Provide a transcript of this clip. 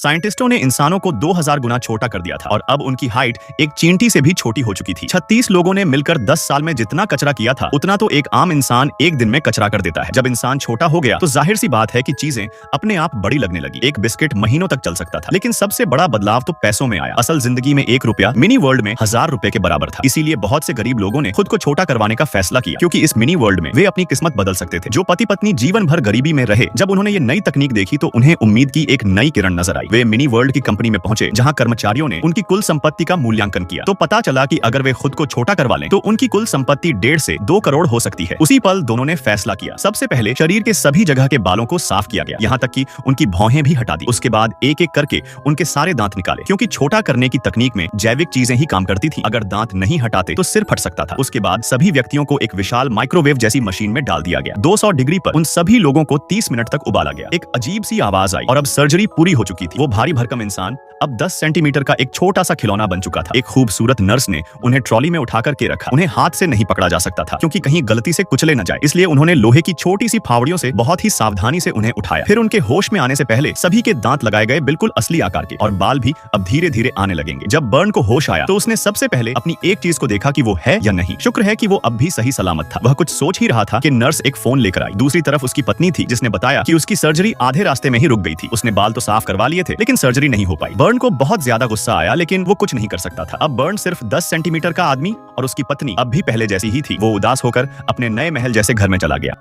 साइंटिस्टों ने इंसानों को 2000 गुना छोटा कर दिया था और अब उनकी हाइट एक चींटी से भी छोटी हो चुकी थी। 36 लोगों ने मिलकर 10 साल में जितना कचरा किया था उतना तो एक आम इंसान एक दिन में कचरा कर देता है। जब इंसान छोटा हो गया तो जाहिर सी बात है कि चीजें अपने आप बड़ी लगने लगी। एक बिस्किट महीनों तक चल सकता था, लेकिन सबसे बड़ा बदलाव तो पैसों में आया। असल जिंदगी में 1 रुपया मिनी वर्ल्ड में 1000 रुपए के बराबर था। इसीलिए बहुत से गरीब लोगों ने खुद को छोटा करवाने का फैसला किया, क्योंकि इस मिनी वर्ल्ड में वे अपनी किस्मत बदल सकते थे। जो पति पत्नी जीवन भर गरीबी में रहे, जब उन्होंने ये नई तकनीक देखी तो उन्हें उम्मीद की एक नई किरण नजर आई। वे मिनी वर्ल्ड की कंपनी में पहुंचे, जहां कर्मचारियों ने उनकी कुल संपत्ति का मूल्यांकन किया। तो पता चला कि अगर वे खुद को छोटा करवा लें तो उनकी कुल संपत्ति 1.5 से 2 करोड़ हो सकती है। उसी पल दोनों ने फैसला किया। सबसे पहले शरीर के सभी जगह के बालों को साफ किया गया, यहाँ तक कि उनकी भौहें भी हटा दी। उसके बाद एक एक करके उनके सारे दांत निकाले, क्योंकि छोटा करने की तकनीक में जैविक चीजें ही काम करती थी। अगर दांत नहीं हटाते तो सिर फट सकता था। उसके बाद सभी व्यक्तियों को एक विशाल माइक्रोवेव जैसी मशीन में डाल दिया गया। 200 डिग्री पर उन सभी लोगों को 30 मिनट तक उबाला गया। एक अजीब सी आवाज आई और अब सर्जरी पूरी हो चुकी थी। वो भारी भरकम इंसान अब 10 सेंटीमीटर का एक छोटा सा खिलौना बन चुका था। एक खूबसूरत नर्स ने उन्हें ट्रॉली में उठा करके रखा। उन्हें हाथ से नहीं पकड़ा जा सकता था, क्योंकि कहीं गलती से कुचले न जाए, इसलिए उन्होंने लोहे की छोटी सी फावड़ियों से बहुत ही सावधानी से उन्हें उठाया। फिर उनके होश में आने से पहले सभी के दांत लगाए गए बिल्कुल असली आकार के, और बाल भी अब धीरे धीरे आने लगेंगे। जब बर्न को होश आया तो उसने सबसे पहले अपनी एक चीज को देखा कि वो है या नहीं। शुक्र है कि वो अब भी सही सलामत था। वह कुछ सोच ही रहा था कि नर्स एक फोन लेकर आई। दूसरी तरफ उसकी पत्नी थी, जिसने बताया कि उसकी सर्जरी आधे रास्ते में ही रुक गई थी। उसने बाल तो साफ करवा लिए थे, लेकिन सर्जरी नहीं हो पाई। बर्न को बहुत ज्यादा गुस्सा आया, लेकिन वो कुछ नहीं कर सकता था। अब बर्न सिर्फ 10 सेंटीमीटर का आदमी और उसकी पत्नी अब भी पहले जैसी ही थी। वो उदास होकर अपने नए महल जैसे घर में चला गया।